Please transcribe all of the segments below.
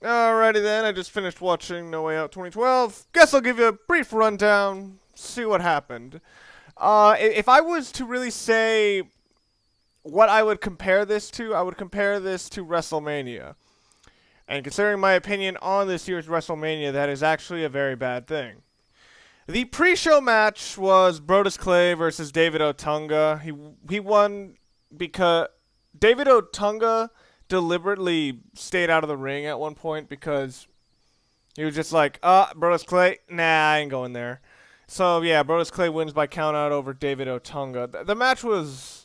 Alrighty then, I just finished watching No Way Out 2012. Guess I'll give you a brief rundown, see what happened. If I was to really say what I would compare this to, I would compare this to WrestleMania. And considering my opinion on this year's WrestleMania, that is actually a very bad thing. The pre-show match was Brodus Clay versus David Otunga. He won because David Otunga deliberately stayed out of the ring at one point because he was just like, Brodus Clay, nah, I ain't going there. So yeah, Brodus Clay wins by count out over David Otunga. The match was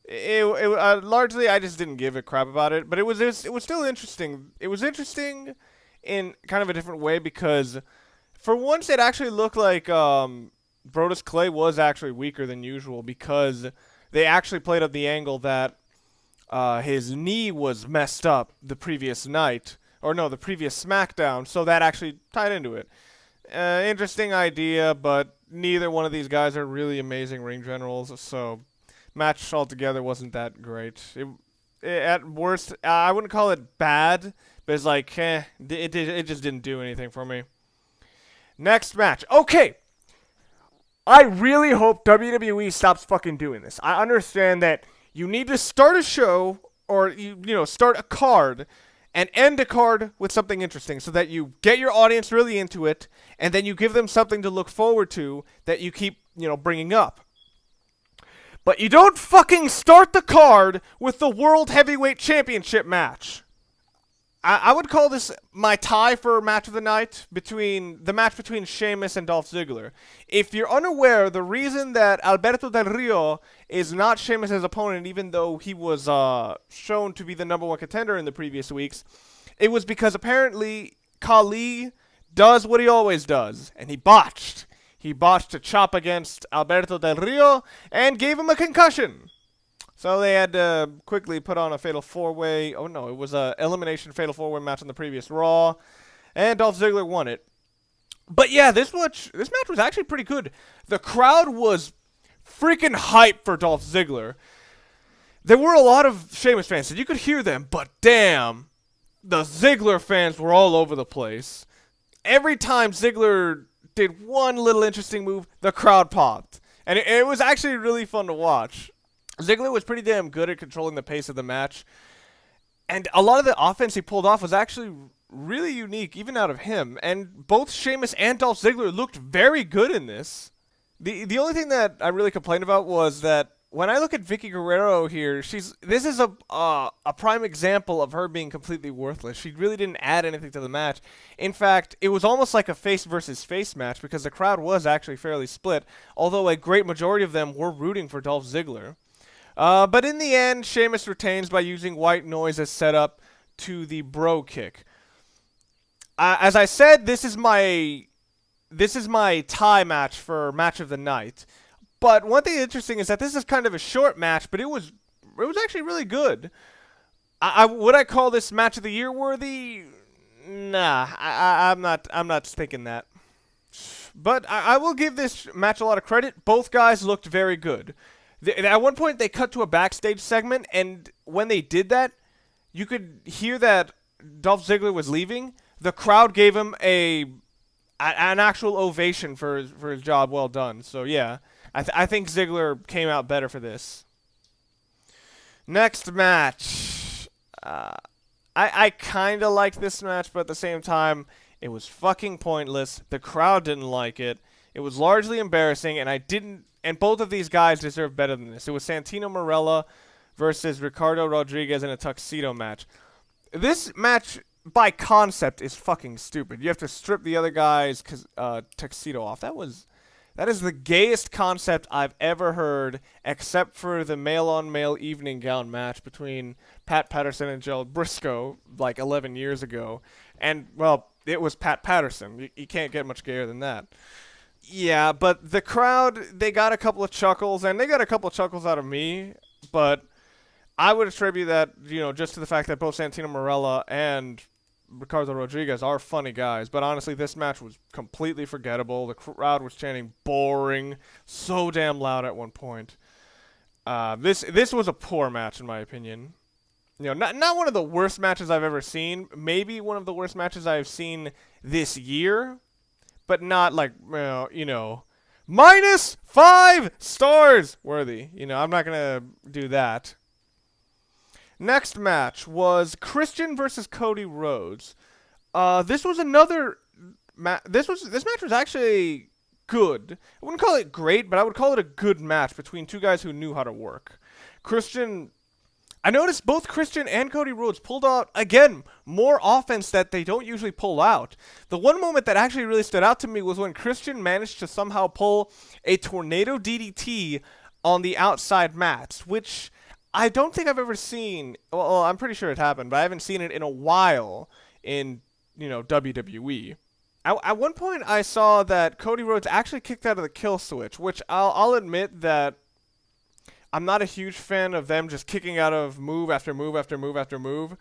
largely I just didn't give a crap about it, but it was still interesting. It was interesting in kind of a different way because for once it actually looked like Brodus Clay was actually weaker than usual because they actually played up the angle that his knee was messed up the previous night, or no, the previous SmackDown, so that actually tied into it. Interesting idea, but neither one of these guys are really amazing ring generals, so match altogether wasn't that great. At worst, I wouldn't call it bad, but it's like, it just didn't do anything for me. Next match. Okay! I really hope WWE stops fucking doing this. I understand that you need to start a show, or start a card, and end a card with something interesting so that you get your audience really into it, and then you give them something to look forward to that you keep, bringing up. But you don't fucking start the card with the World Heavyweight Championship match. I would call this my tie for match of the night, the match between Sheamus and Dolph Ziggler. If you're unaware, the reason that Alberto Del Rio is not Sheamus' opponent, even though he was shown to be the #1 contender in the previous weeks, it was because apparently Khali does what he always does, and he botched. He botched a chop against Alberto Del Rio and gave him a concussion. So they had to quickly put on a Fatal 4-Way. Oh no, it was a elimination Fatal 4-Way match on the previous Raw, and Dolph Ziggler won it. But yeah, this match was actually pretty good. The crowd was freaking hyped for Dolph Ziggler. There were a lot of Sheamus fans, and you could hear them, but damn, the Ziggler fans were all over the place. Every time Ziggler did one little interesting move, the crowd popped. And it was actually really fun to watch. Ziggler was pretty damn good at controlling the pace of the match. And a lot of the offense he pulled off was actually really unique, even out of him. And both Sheamus and Dolph Ziggler looked very good in this. The only thing that I really complained about was that when I look at Vickie Guerrero here, this is a prime example of her being completely worthless. She really didn't add anything to the match. In fact, it was almost like a face versus face match because the crowd was actually fairly split, although a great majority of them were rooting for Dolph Ziggler. But in the end, Sheamus retains by using white noise as setup to the bro kick. As I said, this is my tie match for match of the night. But one thing interesting is that this is kind of a short match, but it was actually really good. Would I call this match of the year worthy? Nah, I'm not thinking that. But I will give this match a lot of credit. Both guys looked very good. At one point, they cut to a backstage segment, and when they did that, you could hear that Dolph Ziggler was leaving. The crowd gave him an actual ovation for his job well done. So yeah, I think Ziggler came out better for this. Next match. I kind of liked this match, but at the same time, it was fucking pointless. The crowd didn't like it. It was largely embarrassing, and both of these guys deserve better than this. It was Santino Marella versus Ricardo Rodriguez in a Tuxedo match. This match, by concept, is fucking stupid. You have to strip the other guy's tuxedo off. That is the gayest concept I've ever heard, except for the male-on-male evening gown match between Pat Patterson and Gerald Briscoe, like 11 years ago. And, well, it was Pat Patterson. You can't get much gayer than that. Yeah, but the crowd, they got a couple of chuckles, and they got a couple of chuckles out of me, but I would attribute that, just to the fact that both Santino Marella and Ricardo Rodriguez are funny guys, but honestly, this match was completely forgettable. The crowd was chanting boring so damn loud at one point. This was a poor match, in my opinion. not one of the worst matches I've ever seen. Maybe one of the worst matches I've seen this year, but not like, minus 5 stars worthy. I'm not going to do that. Next match was Christian versus Cody Rhodes. This was another this match was actually good. I wouldn't call it great, but I would call it a good match between two guys who knew how to work. I noticed both Christian and Cody Rhodes pulled out, again, more offense that they don't usually pull out. The one moment that actually really stood out to me was when Christian managed to somehow pull a tornado DDT on the outside mats, which I don't think I've ever seen. Well, I'm pretty sure it happened, but I haven't seen it in a while in, WWE. At one point, I saw that Cody Rhodes actually kicked out of the kill switch, which I'll admit that I'm not a huge fan of them just kicking out of move after move after move after move.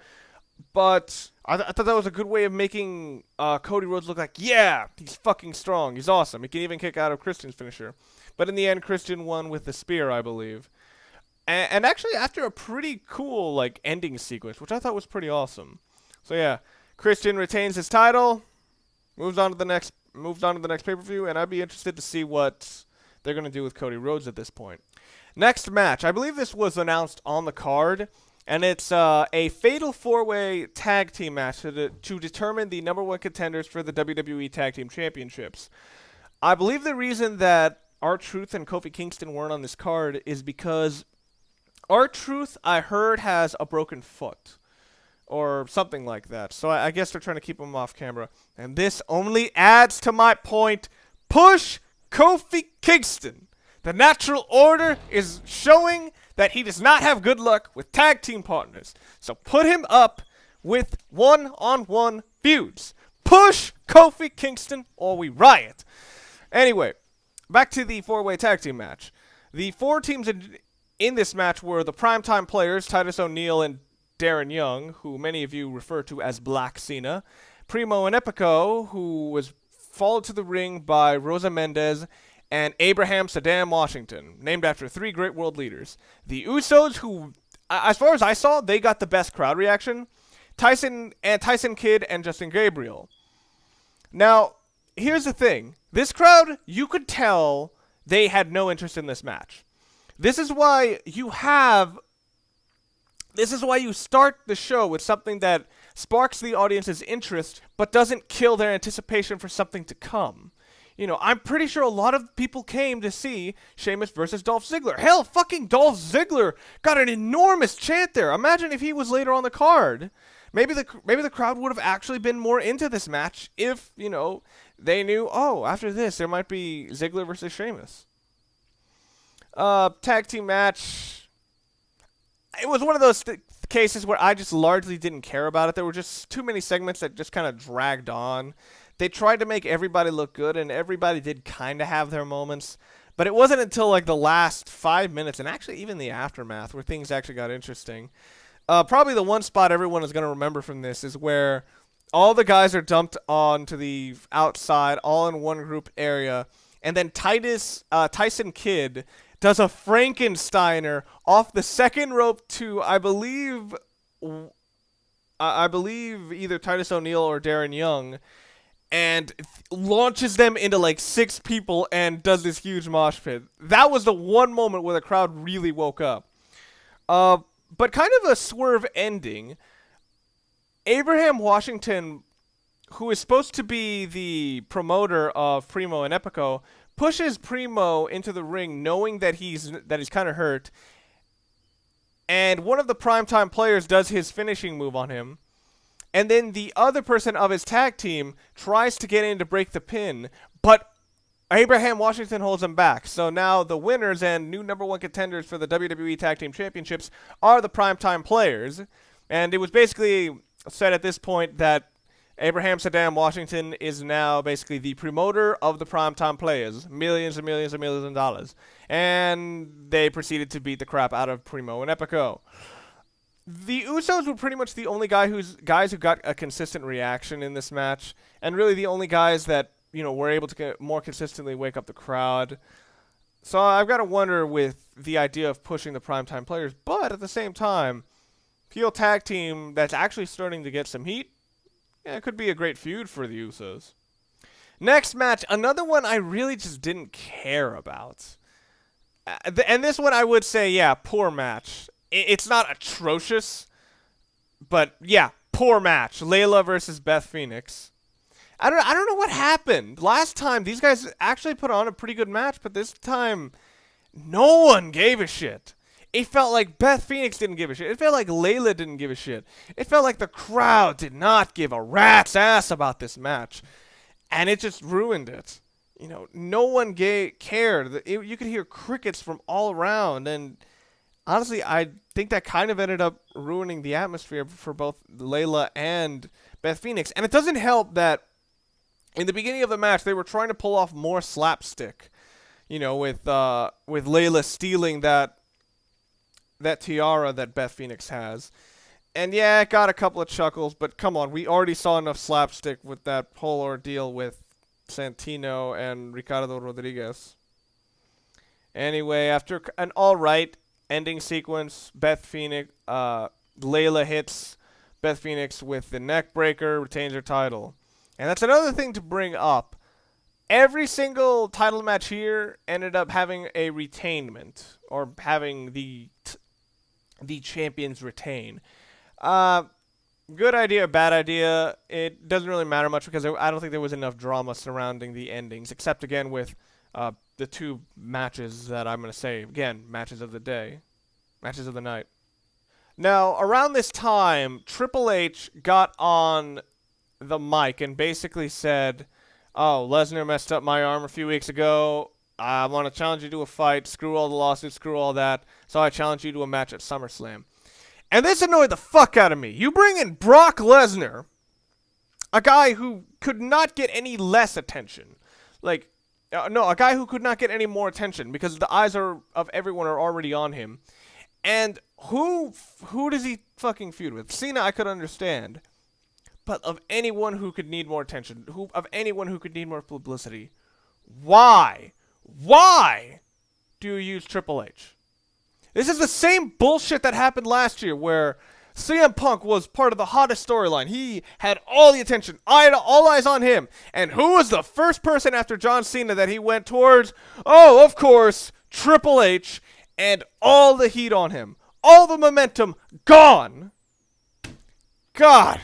But I thought that was a good way of making Cody Rhodes look like, yeah, he's fucking strong. He's awesome. He can even kick out of Christian's finisher. But in the end, Christian won with the spear, I believe. And actually, after a pretty cool ending sequence, which I thought was pretty awesome. So yeah, Christian retains his title, moves on to the next pay-per-view, and I'd be interested to see what they're gonna do with Cody Rhodes at this point. Next match, I believe this was announced on the card, and it's a fatal 4-way tag team match to determine the number 1 contenders for the WWE Tag Team Championships. I believe the reason that R-Truth and Kofi Kingston weren't on this card is because R-Truth, I heard, has a broken foot or something like that. So I guess they're trying to keep him off camera. And this only adds to my point. Push Kofi Kingston. The natural order is showing that he does not have good luck with tag team partners. So put him up with one-on-one feuds. Push Kofi Kingston or we riot. Anyway, back to the 4-way tag team match. The 4 teams in this match were the primetime players, Titus O'Neil and Darren Young, who many of you refer to as Black Cena. Primo and Epico, who was followed to the ring by Rosa Mendez and Abraham Saddam Washington, named after 3 great world leaders. The Usos, who, as far as I saw, they got the best crowd reaction. Tyson Kidd and Justin Gabriel. Now, here's the thing. This crowd, you could tell they had no interest in this match. This is why you start the show with something that sparks the audience's interest, but doesn't kill their anticipation for something to come. I'm pretty sure a lot of people came to see Sheamus versus Dolph Ziggler. Hell, fucking Dolph Ziggler got an enormous chant there. Imagine if he was later on the card. Maybe the crowd would have actually been more into this match if, they knew, after this, there might be Ziggler versus Sheamus. Tag team match. It was one of those cases where I just largely didn't care about it. There were just too many segments that just kind of dragged on. They tried to make everybody look good, and everybody did kind of have their moments. But it wasn't until the last 5 minutes, and actually even the aftermath, where things actually got interesting. Probably the one spot everyone is going to remember from this is where all the guys are dumped onto the outside, all in one group area, and then Tyson Kidd does a Frankensteiner off the second rope to, I believe either Titus O'Neil or Darren Young, and launches them into 6 people and does this huge mosh pit. That was the one moment where the crowd really woke up. But kind of a swerve ending. Abraham Washington, who is supposed to be the promoter of Primo and Epico, pushes Primo into the ring knowing that he's kind of hurt. And one of the primetime players does his finishing move on him. And then the other person of his tag team tries to get in to break the pin, but Abraham Washington holds him back. So now the winners and new number 1 contenders for the WWE Tag Team Championships are the primetime players. And it was basically said at this point that Abraham Saddam Washington is now basically the promoter of the primetime players. Millions and millions and millions of dollars. And they proceeded to beat the crap out of Primo and Epico. The Usos were pretty much the only guys who got a consistent reaction in this match, and really the only guys that were able to more consistently wake up the crowd. So I've got to wonder with the idea of pushing the primetime players, but at the same time, heel tag team that's actually starting to get some heat. Yeah, it could be a great feud for the Usos. Next match, another one I really just didn't care about. And this one I would say, yeah, poor match. It's not atrocious, but yeah, poor match. Layla versus Beth Phoenix. I don't know what happened. Last time, these guys actually put on a pretty good match, but this time, no one gave a shit. It felt like Beth Phoenix didn't give a shit. It felt like Layla didn't give a shit. It felt like the crowd did not give a rat's ass about this match. And it just ruined it. You know, no one cared. You could hear crickets from all around. And honestly, I think that kind of ended up ruining the atmosphere for both Layla and Beth Phoenix. And it doesn't help that in the beginning of the match, they were trying to pull off more slapstick. You know, with Layla stealing that tiara that Beth Phoenix has. And yeah, it got a couple of chuckles, but come on, we already saw enough slapstick with that whole ordeal with Santino and Ricardo Rodriguez. Anyway, after an alright ending sequence, Layla hits Beth Phoenix with the neck breaker, retains her title. And that's another thing to bring up. Every single title match here ended up having a retainment, or having the champions retain. Good idea, bad idea. It doesn't really matter much because I don't think there was enough drama surrounding the endings, except again with the two matches that I'm going to say. Again, matches of the day. Matches of the night. Now, around this time, Triple H got on the mic and basically said, "Oh, Lesnar messed up my arm a few weeks ago. I want to challenge you to a fight. Screw all the lawsuits, screw all that. So I challenge you to a match at SummerSlam." And this annoyed the fuck out of me. You bring in Brock Lesnar, a guy who could not get any less attention. A guy who could not get any more attention because the eyes of everyone are already on him. And who does he fucking feud with? Cena, I could understand. But of anyone who could need more attention, of anyone who could need more publicity, why do you use Triple H? This is the same bullshit that happened last year where CM Punk was part of the hottest storyline. He had all the attention, all eyes on him. And who was the first person after John Cena that he went towards? Oh, of course, Triple H, and all the heat on him. All the momentum gone. God.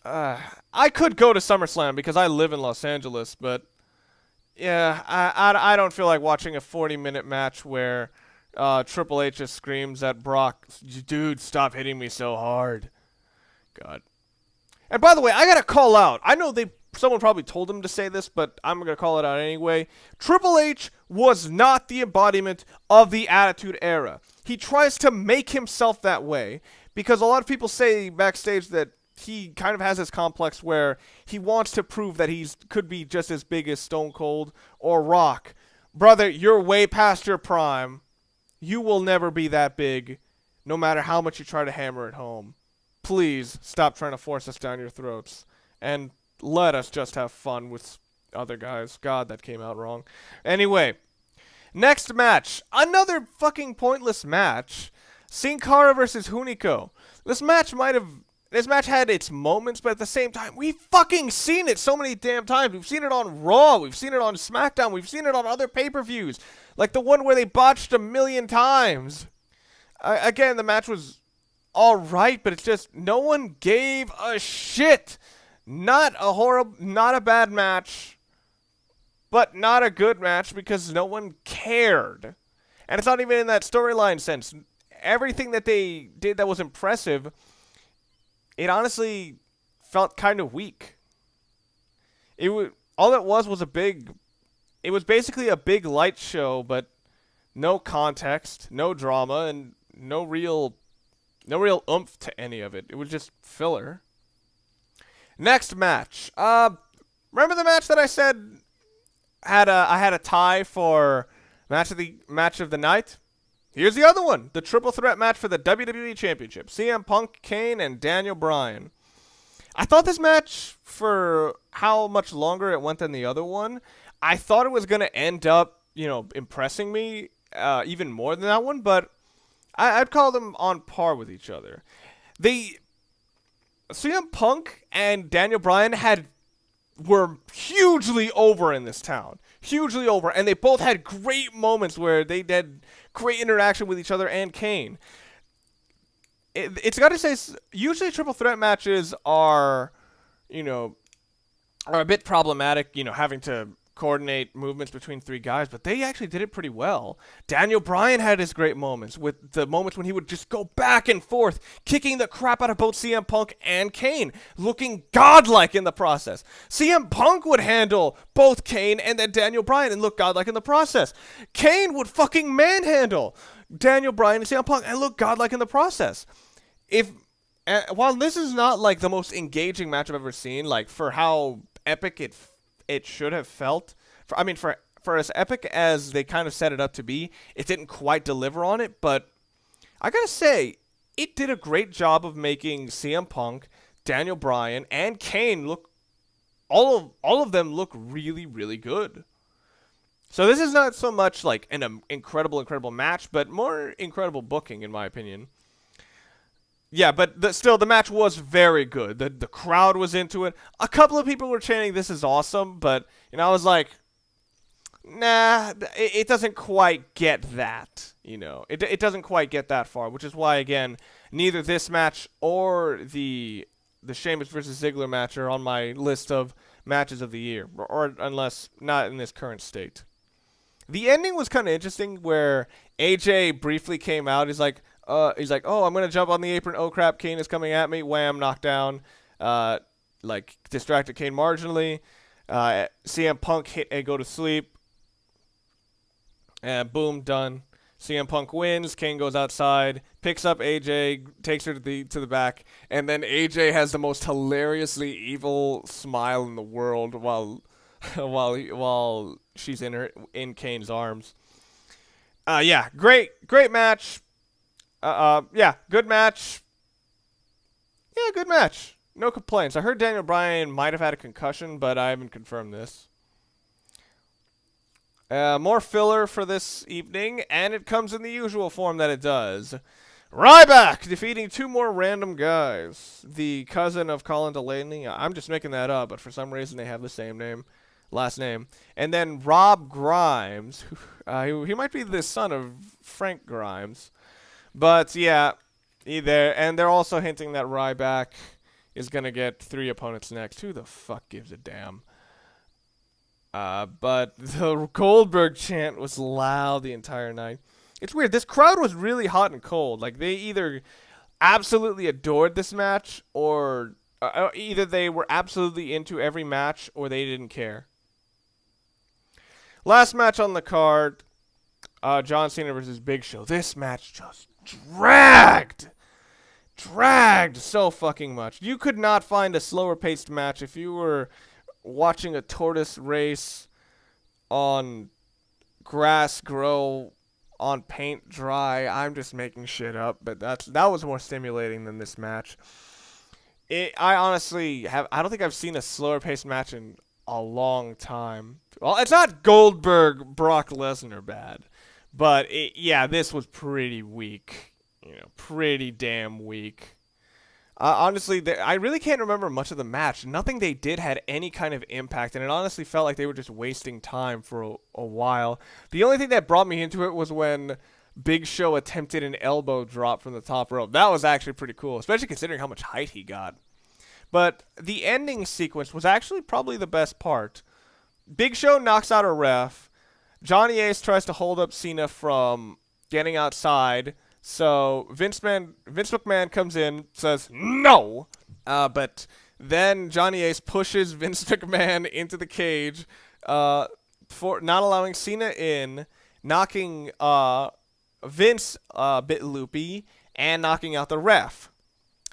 I could go to SummerSlam because I live in Los Angeles, but yeah, I don't feel like watching a 40-minute match where Triple H just screams at Brock, "Dude, stop hitting me so hard." God. And by the way, I gotta call out. I know someone probably told him to say this, but I'm gonna call it out anyway. Triple H was not the embodiment of the Attitude Era. He tries to make himself that way because a lot of people say backstage that he kind of has this complex where he wants to prove that he could be just as big as Stone Cold or Rock. Brother, you're way past your prime. You will never be that big, no matter how much you try to hammer it home. Please stop trying to force us down your throats. And let us just have fun with other guys. God, that came out wrong. Anyway, next match. Another fucking pointless match. Sin Cara versus Hunico. This match had its moments, but at the same time, we've fucking seen it so many damn times. We've seen it on Raw. We've seen it on SmackDown. We've seen it on other pay-per-views. Like the one where they botched 1,000,000 times. Again, the match was alright, but it's just no one gave a shit. Not a bad match, but not a good match because no one cared. And it's not even in that storyline sense. Everything that they did that was impressive, it honestly felt kind of weak. It was basically a big light show, but no context, no drama, and no real oomph to any of it. It was just filler. Next match. Remember the match that I said I had a tie for match of the night? Here's the other one. The triple threat match for the WWE Championship. CM Punk, Kane, and Daniel Bryan. I thought this match, for how much longer it went than the other one, I thought it was going to end up, impressing me even more than that one, but I'd call them on par with each other. CM Punk and Daniel Bryan were hugely over in this town. Hugely over. And they both had great moments where they had great interaction with each other and Kane. It's got to say, usually triple threat matches are a bit problematic, having to coordinate movements between three guys, but they actually did it pretty well. Daniel Bryan had his great moments, with the moments when he would just go back and forth, kicking the crap out of both CM Punk and Kane, looking godlike in the process. CM Punk would handle both Kane and then Daniel Bryan and look godlike in the process. Kane would fucking manhandle Daniel Bryan and CM Punk and look godlike in the process. While this is not like the most engaging match I've ever seen, like for how epic it should have felt, for as epic as they kind of set it up to be, it didn't quite deliver on it. But I gotta say, it did a great job of making CM Punk, Daniel Bryan, and Kane look all of them look really, really good. So this is not so much like an incredible match, but more incredible booking in my opinion. Yeah, but still, the match was very good. The crowd was into it. A couple of people were chanting, "This is awesome," but I was like, nah, it doesn't quite get that. It doesn't quite get that far, which is why, again, neither this match or the Sheamus versus Ziggler match are on my list of matches of the year, or unless not in this current state. The ending was kind of interesting, where AJ briefly came out. He's like, oh, I'm going to jump on the apron. Oh, crap, Kane is coming at me. Wham, knocked down. Distracted Kane marginally. CM Punk hit a go to sleep. And boom, done. CM Punk wins. Kane goes outside, picks up AJ, takes her to the back, and then AJ has the most hilariously evil smile in the world while she's in Kane's arms. Yeah, great match. Yeah, good match. Yeah, good match. No complaints. I heard Daniel Bryan might have had a concussion, but I haven't confirmed this. More filler for this evening, and it comes in the usual form that it does. Ryback defeating two more random guys. The cousin of Colin Delaney. I'm just making that up, but for some reason they have the same last name. And then Rob Grimes. He might be the son of Frank Grimes. But yeah, and they're also hinting that Ryback is going to get 3 opponents next. Who the fuck gives a damn? But the Goldberg chant was loud the entire night. It's weird. This crowd was really hot and cold. Like, they either absolutely adored this match, or either they were absolutely into every match, or they didn't care. Last match on the card, John Cena versus Big Show. This match just dragged so fucking much. You could not find a slower paced match if you were watching a tortoise race on grass grow on paint dry. I'm just making shit up, but that was more stimulating than this match. I honestly I don't think I've seen a slower paced match in a long time. Well, it's not Goldberg Brock Lesnar bad, but this was pretty weak. Pretty damn weak. Honestly, I really can't remember much of the match. Nothing they did had any kind of impact, and it honestly felt like they were just wasting time for a while. The only thing that brought me into it was when Big Show attempted an elbow drop from the top rope. That was actually pretty cool, especially considering how much height he got. But the ending sequence was actually probably the best part. Big Show knocks out a ref. Johnny Ace tries to hold up Cena from getting outside. So Vince McMahon comes in, says no, but then Johnny Ace pushes Vince McMahon into the cage for not allowing Cena in, knocking Vince a bit loopy, and knocking out the ref.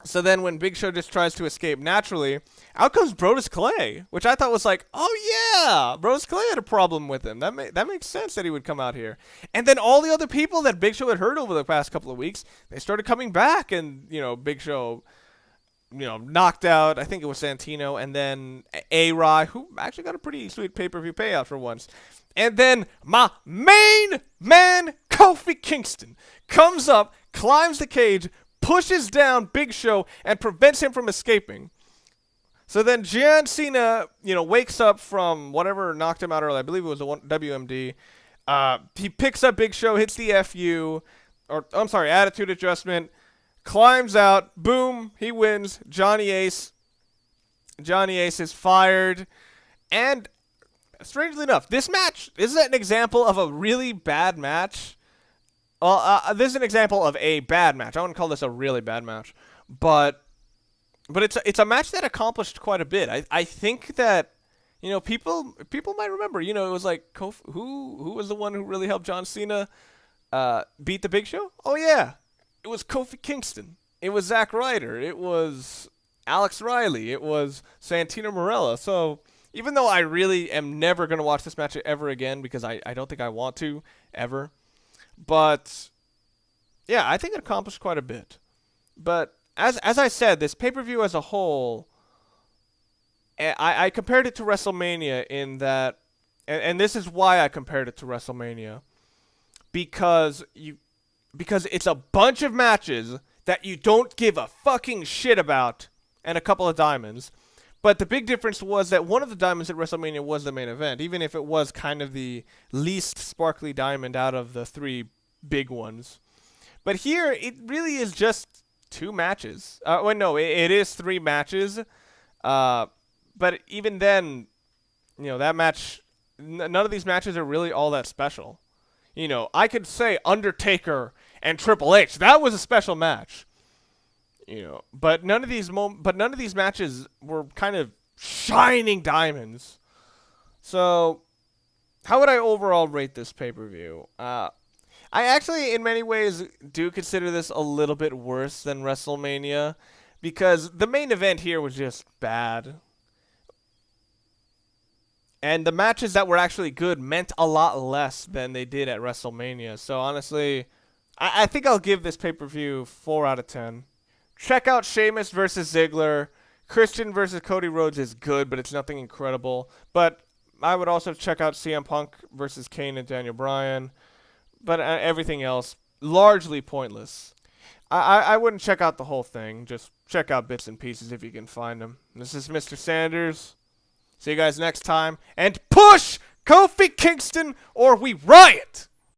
So then when Big Show just tries to escape naturally, out comes Brodus Clay, which I thought was like, oh yeah, Brodus Clay had a problem with him. That makes sense that he would come out here. And then all the other people that Big Show had hurt over the past couple of weeks, they started coming back, and Big Show, knocked out, I think it was Santino, and then A-Rye, who actually got a pretty sweet pay-per-view payout for once. And then my main man, Kofi Kingston, comes up, climbs the cage, pushes down Big Show, and prevents him from escaping. So then John Cena, wakes up from whatever knocked him out early. I believe it was a WMD. He picks up Big Show, hits the FU, attitude adjustment, climbs out, boom, he wins. Johnny Ace is fired. And strangely enough, this match, is an example of a really bad match. Well, this is an example of a bad match. I wouldn't call this a really bad match. But it's a match that accomplished quite a bit. I think that, people might remember, it was like, Kofi, who was the one who really helped John Cena beat the Big Show? Oh, yeah. It was Kofi Kingston. It was Zack Ryder. It was Alex Riley. It was Santino Marella. So even though I really am never going to watch this match ever again because I don't think I want to ever. But, yeah, I think it accomplished quite a bit. But as I said, this pay-per-view as a whole, I compared it to WrestleMania in that, and this is why I compared it to WrestleMania, because it's a bunch of matches that you don't give a fucking shit about and a couple of diamonds. But the big difference was that one of the diamonds at WrestleMania was the main event, even if it was kind of the least sparkly diamond out of the three big ones. But here, it really is just 2 matches. It is 3 matches. But even then, that match, none of these matches are really all that special. I could say Undertaker and Triple H. That was a special match. But none of these matches were kind of shining diamonds. So, how would I overall rate this pay-per-view? I actually, in many ways, do consider this a little bit worse than WrestleMania because the main event here was just bad. And the matches that were actually good meant a lot less than they did at WrestleMania. So, honestly, I think I'll give this pay-per-view 4 out of 10. Check out Sheamus versus Ziggler. Christian versus Cody Rhodes is good, but it's nothing incredible. But I would also check out CM Punk versus Kane and Daniel Bryan. But everything else, largely pointless. I wouldn't check out the whole thing. Just check out bits and pieces if you can find them. This is Mr. Sanders. See you guys next time. And push Kofi Kingston or we riot!